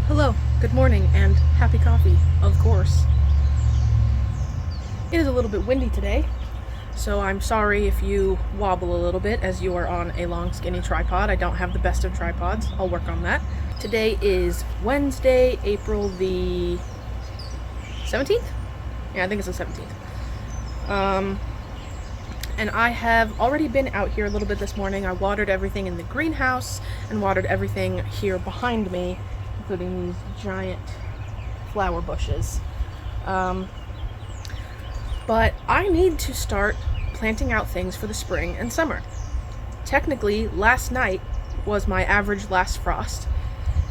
Hello, good morning, and happy coffee, of course. It is a little bit windy today, so I'm sorry if you wobble a little bit as you are on a long, skinny tripod. I don't have the best of tripods. I'll work on that. Today is Wednesday, April the 17th? Yeah, I think it's the 17th. And I have already been out here a little bit this morning. I watered everything in the greenhouse and watered everything here behind me, including these giant flower bushes. But I need to start planting out things for the spring and summer. Technically, last night was my average last frost,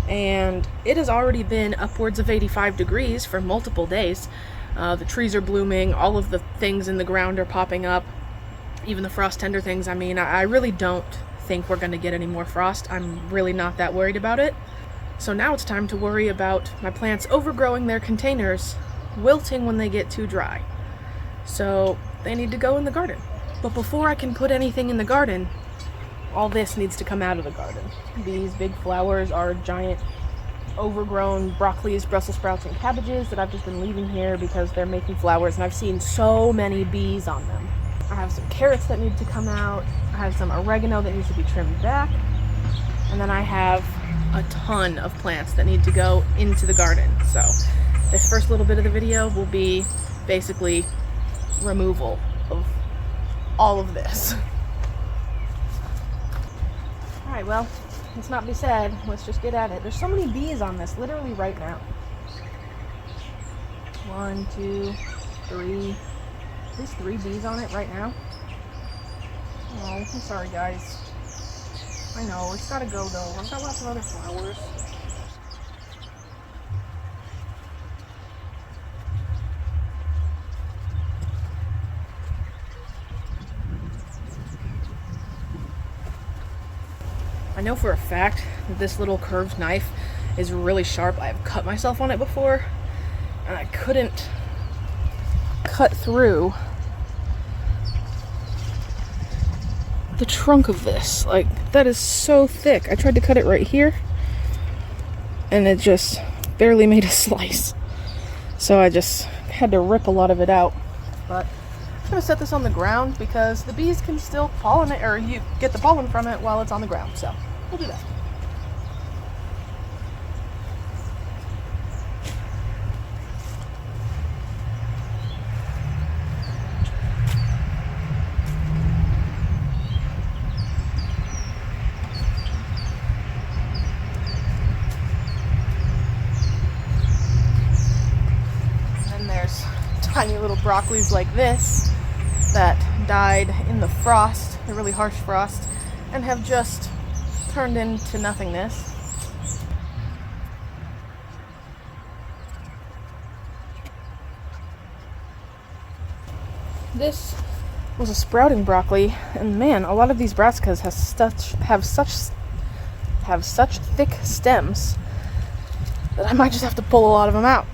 and it has already been upwards of 85 degrees for multiple days. The trees are blooming, all of the things in the ground are popping up, even the frost tender things. I mean, I really don't think we're going to get any more frost. I'm really not that worried about it. So now it's time to worry about my plants overgrowing their containers, wilting when they get too dry. So they need to go in the garden. But before I can put anything in the garden, all this needs to come out of the garden. These big flowers are giant overgrown broccolis, Brussels sprouts, and cabbages that I've just been leaving here because they're making flowers, and I've seen so many bees on them. I have some carrots that need to come out. I have some oregano that needs to be trimmed back. And then I have a ton of plants that need to go into the garden. So this first little bit of the video will be basically removal of all of this. Alright, well, let's not be sad. Let's just get at it. There's so many bees on this, literally right now. 1, 2, 3. There's 3 bees on it right now. Oh, I'm sorry, guys. I know, it's gotta go though. I've got lots of other flowers. I know for a fact that this little curved knife is really sharp. I've cut myself on it before, and I couldn't cut through the trunk of this. Like, that is so thick. I tried to cut it right here, and it just barely made a slice. So I just had to rip a lot of it out. But I'm gonna set this on the ground because the bees can still pollinate, or you get the pollen from it while it's on the ground. So we'll do that. Tiny little broccolis like this that died in the frost, the really harsh frost, and have just turned into nothingness. This was a sprouting broccoli, and man, a lot of these brassicas have such thick stems that I might just have to pull a lot of them out.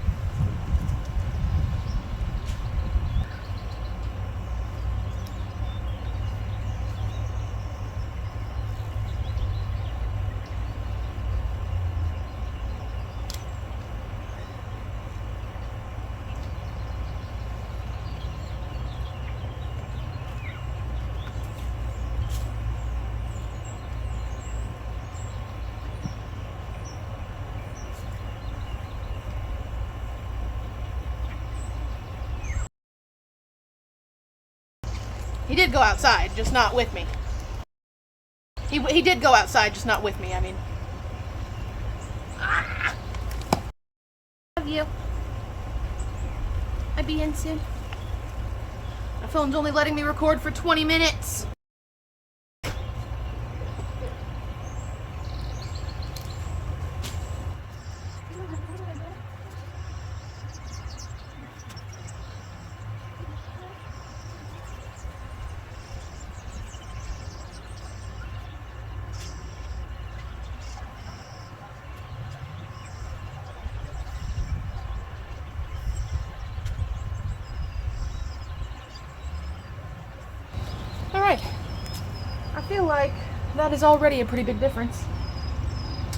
He did go outside, just not with me. He did go outside, just not with me, I mean. Love you. I'll be in soon. My phone's only letting me record for 20 minutes. Alright, I feel like that is already a pretty big difference.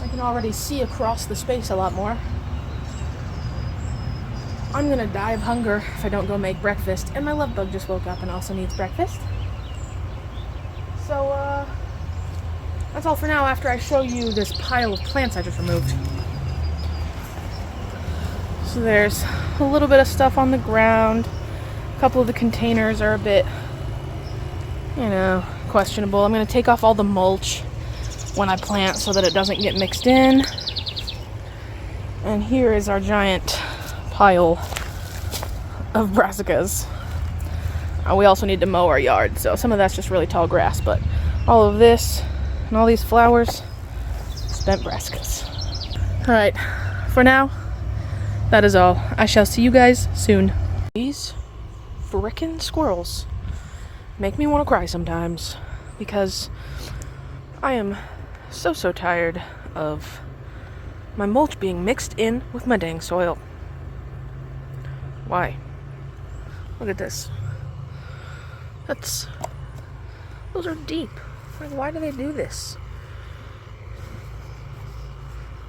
Like, can already see across the space a lot more. I'm gonna die of hunger if I don't go make breakfast, and my love bug just woke up and also needs breakfast. So, that's all for now after I show you this pile of plants I just removed. So there's a little bit of stuff on the ground. A couple of the containers are a bit, you know, questionable. I'm gonna take off all the mulch when I plant so that it doesn't get mixed in. And here is our giant pile of brassicas. We also need to mow our yard, so some of that's just really tall grass, but all of this and all these flowers, spent brassicas. Alright, for now, that is all. I shall see you guys soon. These frickin' squirrels make me want to cry sometimes, because I am so tired of my mulch being mixed in with my dang soil. Why? Look at this. Those are deep. Like, why do they do this?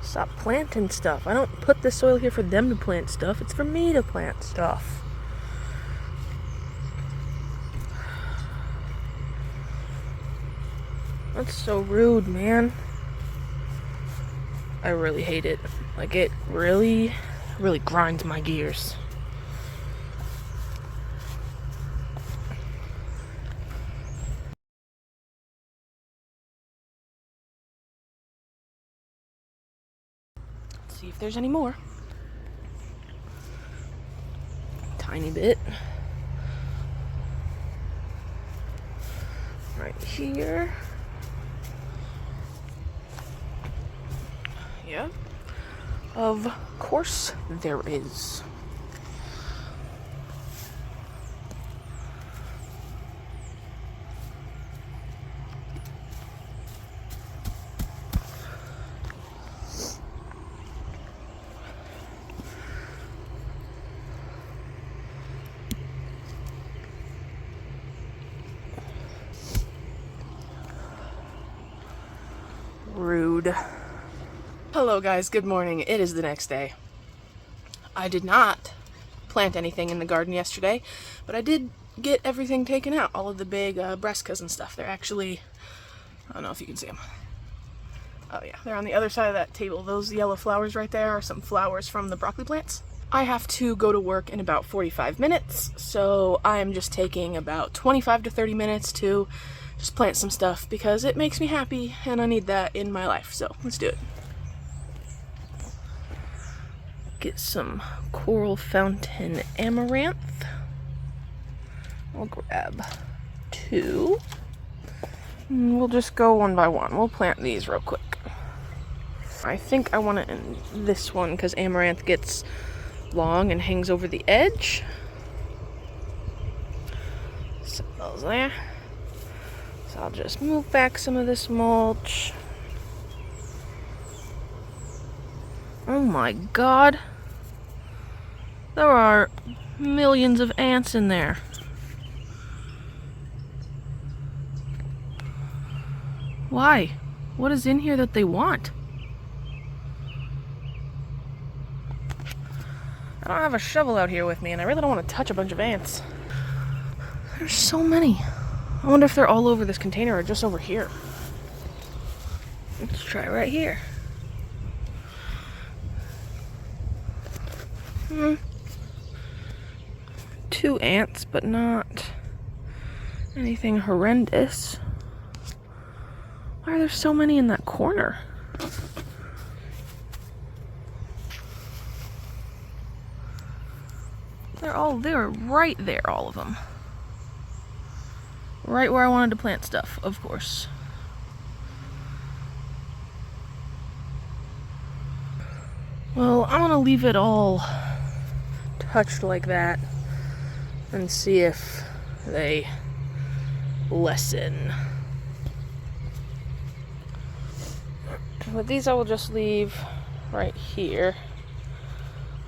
Stop planting stuff. I don't put the soil here for them to plant stuff. It's for me to plant stuff. That's so rude, man. I really hate it. Like, it really grinds my gears. Let's see if there's any more. Tiny bit. Right here. Yeah. Of course there is. Rude. Hello guys, good morning. It is the next day. I did not plant anything in the garden yesterday, but I did get everything taken out. All of the big brassicas and stuff. They're actually, I don't know if you can see them. Oh yeah, they're on the other side of that table. Those yellow flowers right there are some flowers from the broccoli plants. I have to go to work in about 45 minutes, so I'm just taking about 25 to 30 minutes to just plant some stuff because it makes me happy and I need that in my life. So let's do it. Get some coral fountain amaranth. I'll grab 2. And we'll just go one by one. We'll plant these real quick. I think I want it in this one because amaranth gets long and hangs over the edge. Set those there. So I'll just move back some of this mulch. Oh my god. There are millions of ants in there. Why? What is in here that they want? I don't have a shovel out here with me, and I really don't want to touch a bunch of ants. There's so many. I wonder if they're all over this container or just over here. Let's try right here. 2 ants, but not anything horrendous. Why are there so many in that corner? They're right there, all of them. Right where I wanted to plant stuff, of course. Well, I'm gonna leave it all touched like that and see if they lessen. But these I will just leave right here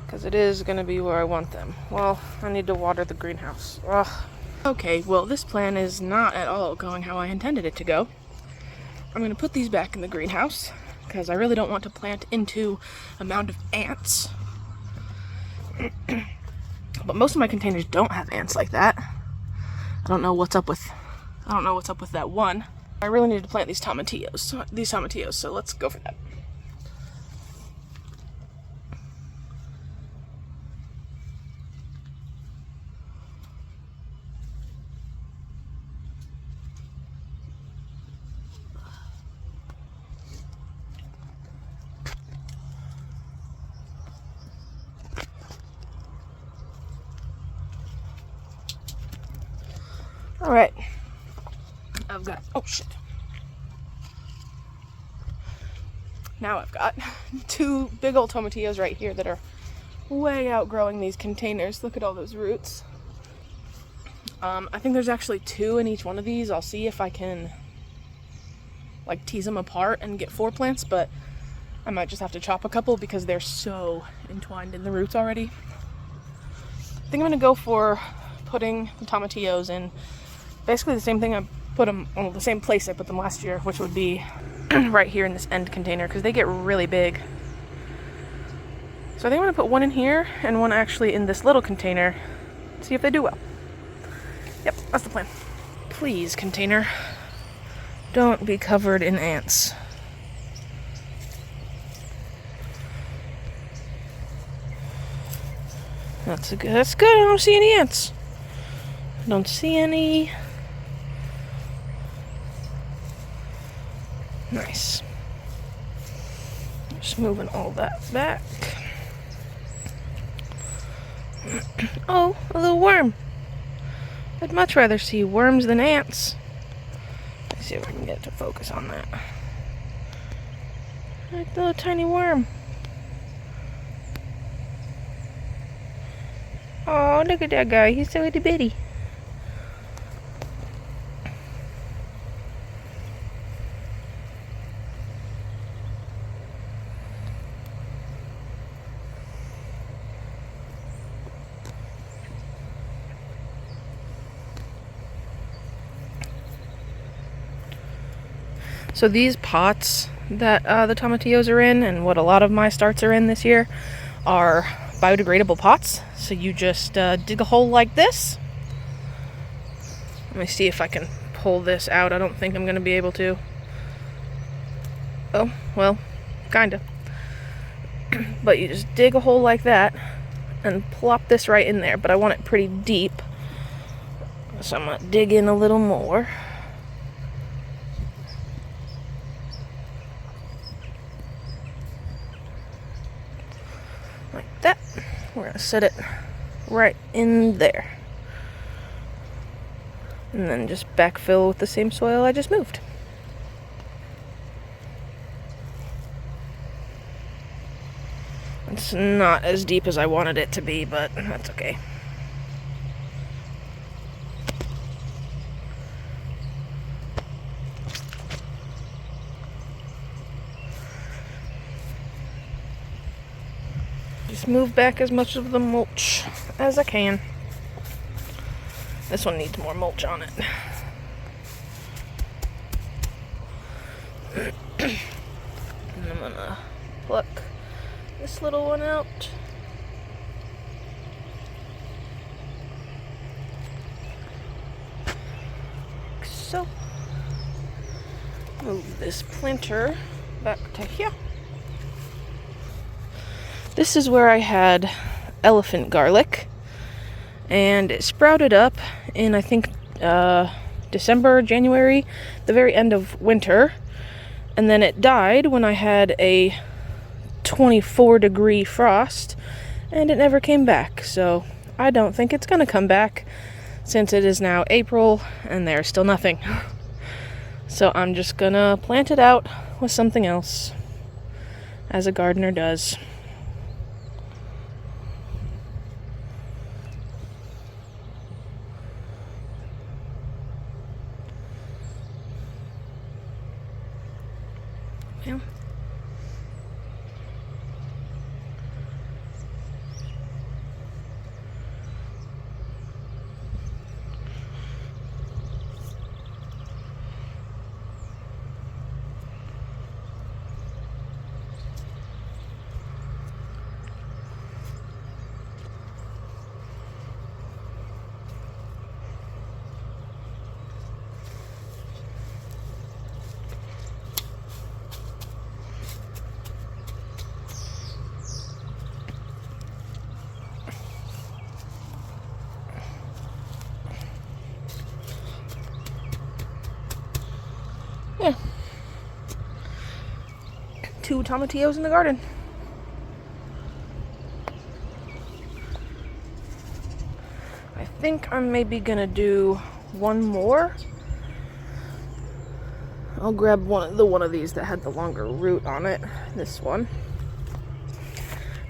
because it is going to be where I want them. Well, I need to water the greenhouse. Ugh. Okay, well this plan is not at all going how I intended it to go. I'm going to put these back in the greenhouse because I really don't want to plant into a mound of ants. But most of my containers don't have ants like that. I don't know what's up with that one. I really need to plant these tomatillos, so let's go for that. All right, I've got, oh shit. Now I've got 2 big old tomatillos right here that are way outgrowing these containers. Look at all those roots. I think there's actually 2 in each one of these. I'll see if I can like tease them apart and get 4 plants, but I might just have to chop a couple because they're so entwined in the roots already. I think I'm gonna go for putting the tomatillos in basically the same thing I put them on, the same place I put them last year, which would be right here in this end container, because they get really big. So I think I'm gonna put one in here and one actually in this little container, see if they do well. Yep, that's the plan. Please, container, don't be covered in ants. That's good. I don't see any ants. I don't see any. Nice. Just moving all that back. Oh, a little worm. I'd much rather see worms than ants. Let's see if I can get to focus on that. Like a little tiny worm. Oh, look at that guy. He's so itty bitty. So these pots that the tomatillos are in, and what a lot of my starts are in this year, are biodegradable pots. So you just dig a hole like this. Let me see if I can pull this out. I don't think I'm going to be able to. Oh, well, kinda. But you just dig a hole like that and plop this right in there. But I want it pretty deep, so I'm going to dig in a little more. Like that. We're going to set it right in there. And then just backfill with the same soil I just moved. It's not as deep as I wanted it to be, but that's okay. Just move back as much of the mulch as I can. This one needs more mulch on it. And I'm gonna pluck this little one out. Like so. Move this planter back to here. This is where I had elephant garlic, and it sprouted up in, I think, December, January, the very end of winter, and then it died when I had a 24-degree frost, and it never came back. So I don't think it's gonna come back, since it is now April and there's still nothing. So I'm just gonna plant it out with something else, as a gardener does. Yeah. tomatillos in the garden. I think I'm maybe gonna do one more. I'll grab one of these that had the longer root on it. This one.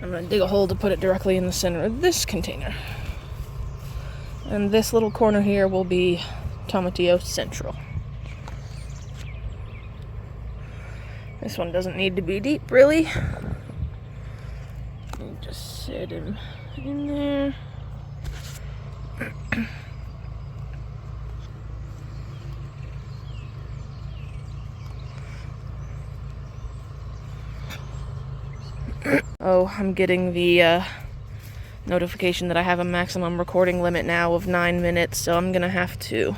I'm gonna dig a hole to put it directly in the center of this container. And this little corner here will be Tomatillo Central. This one doesn't need to be deep, really. You just set him in there. Oh, I'm getting the notification that I have a maximum recording limit now of 9 minutes, so I'm gonna have to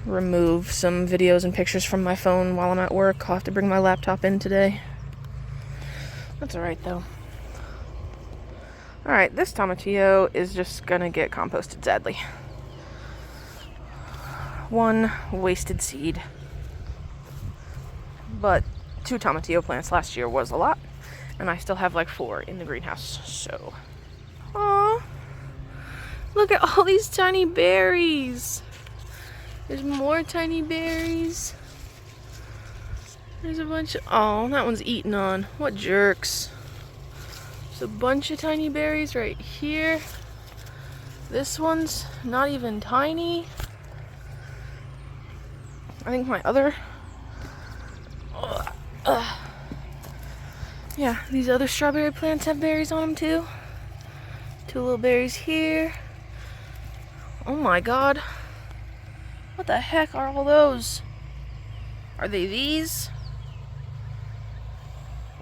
remove some videos and pictures from my phone while I'm at work. I'll have to bring my laptop in today. That's alright, though. Alright, this tomatillo is just gonna get composted, sadly. One wasted seed. But 2 tomatillo plants last year was a lot. And I still have like 4 in the greenhouse, so. Aww. Look at all these tiny berries. There's more tiny berries. There's a bunch of, oh, that one's eaten on. What jerks. There's a bunch of tiny berries right here. This one's not even tiny. I think my other, yeah, these other strawberry plants have berries on them too. 2 little berries here. Oh my god. What the heck are all those? Are they these?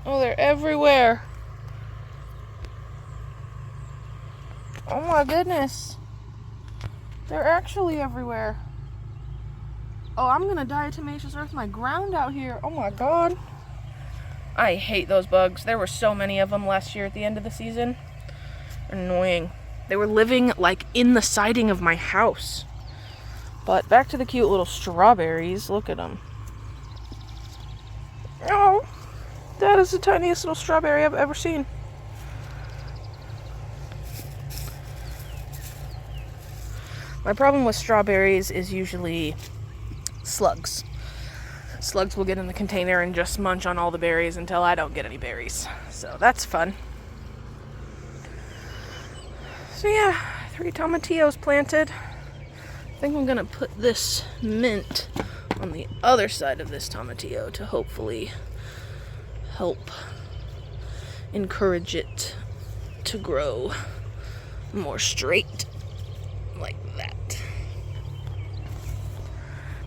Oh, they're everywhere. Oh my goodness. They're actually everywhere. Oh, I'm gonna diatomaceous earth my ground out here. Oh my god. I hate those bugs. There were so many of them last year at the end of the season. Annoying. They were living like in the siding of my house. But back to the cute little strawberries. Look at them. Oh, that is the tiniest little strawberry I've ever seen. My problem with strawberries is usually slugs. Slugs will get in the container and just munch on all the berries until I don't get any berries. So that's fun. So yeah, 3 tomatillos planted. I think I'm gonna put this mint on the other side of this tomatillo to hopefully help encourage it to grow more straight, like that.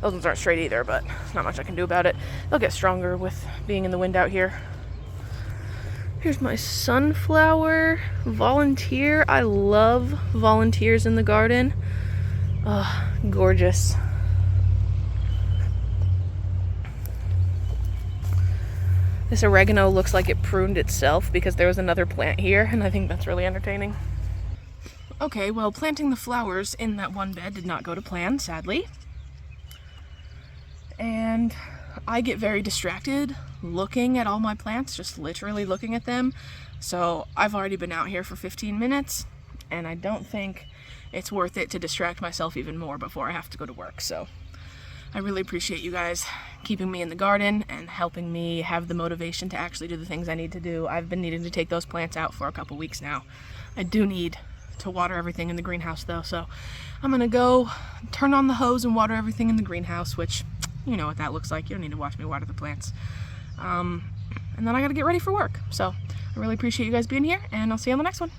Those ones aren't straight either, but not much I can do about it. They'll get stronger with being in the wind out here. Here's my sunflower volunteer. I love volunteers in the garden. Oh, gorgeous. This oregano looks like it pruned itself because there was another plant here, and I think that's really entertaining. Okay, well, planting the flowers in that one bed did not go to plan, sadly. And I get very distracted looking at all my plants, just literally looking at them. So I've already been out here for 15 minutes, and I don't think it's worth it to distract myself even more before I have to go to work. So I really appreciate you guys keeping me in the garden and helping me have the motivation to actually do the things I need to do. I've been needing to take those plants out for a couple weeks now. I do need to water everything in the greenhouse though, so I'm gonna go turn on the hose and water everything in the greenhouse, which you know what that looks like. You don't need to watch me water the plants. And then I gotta get ready for work. So I really appreciate you guys being here, and I'll see you on the next one.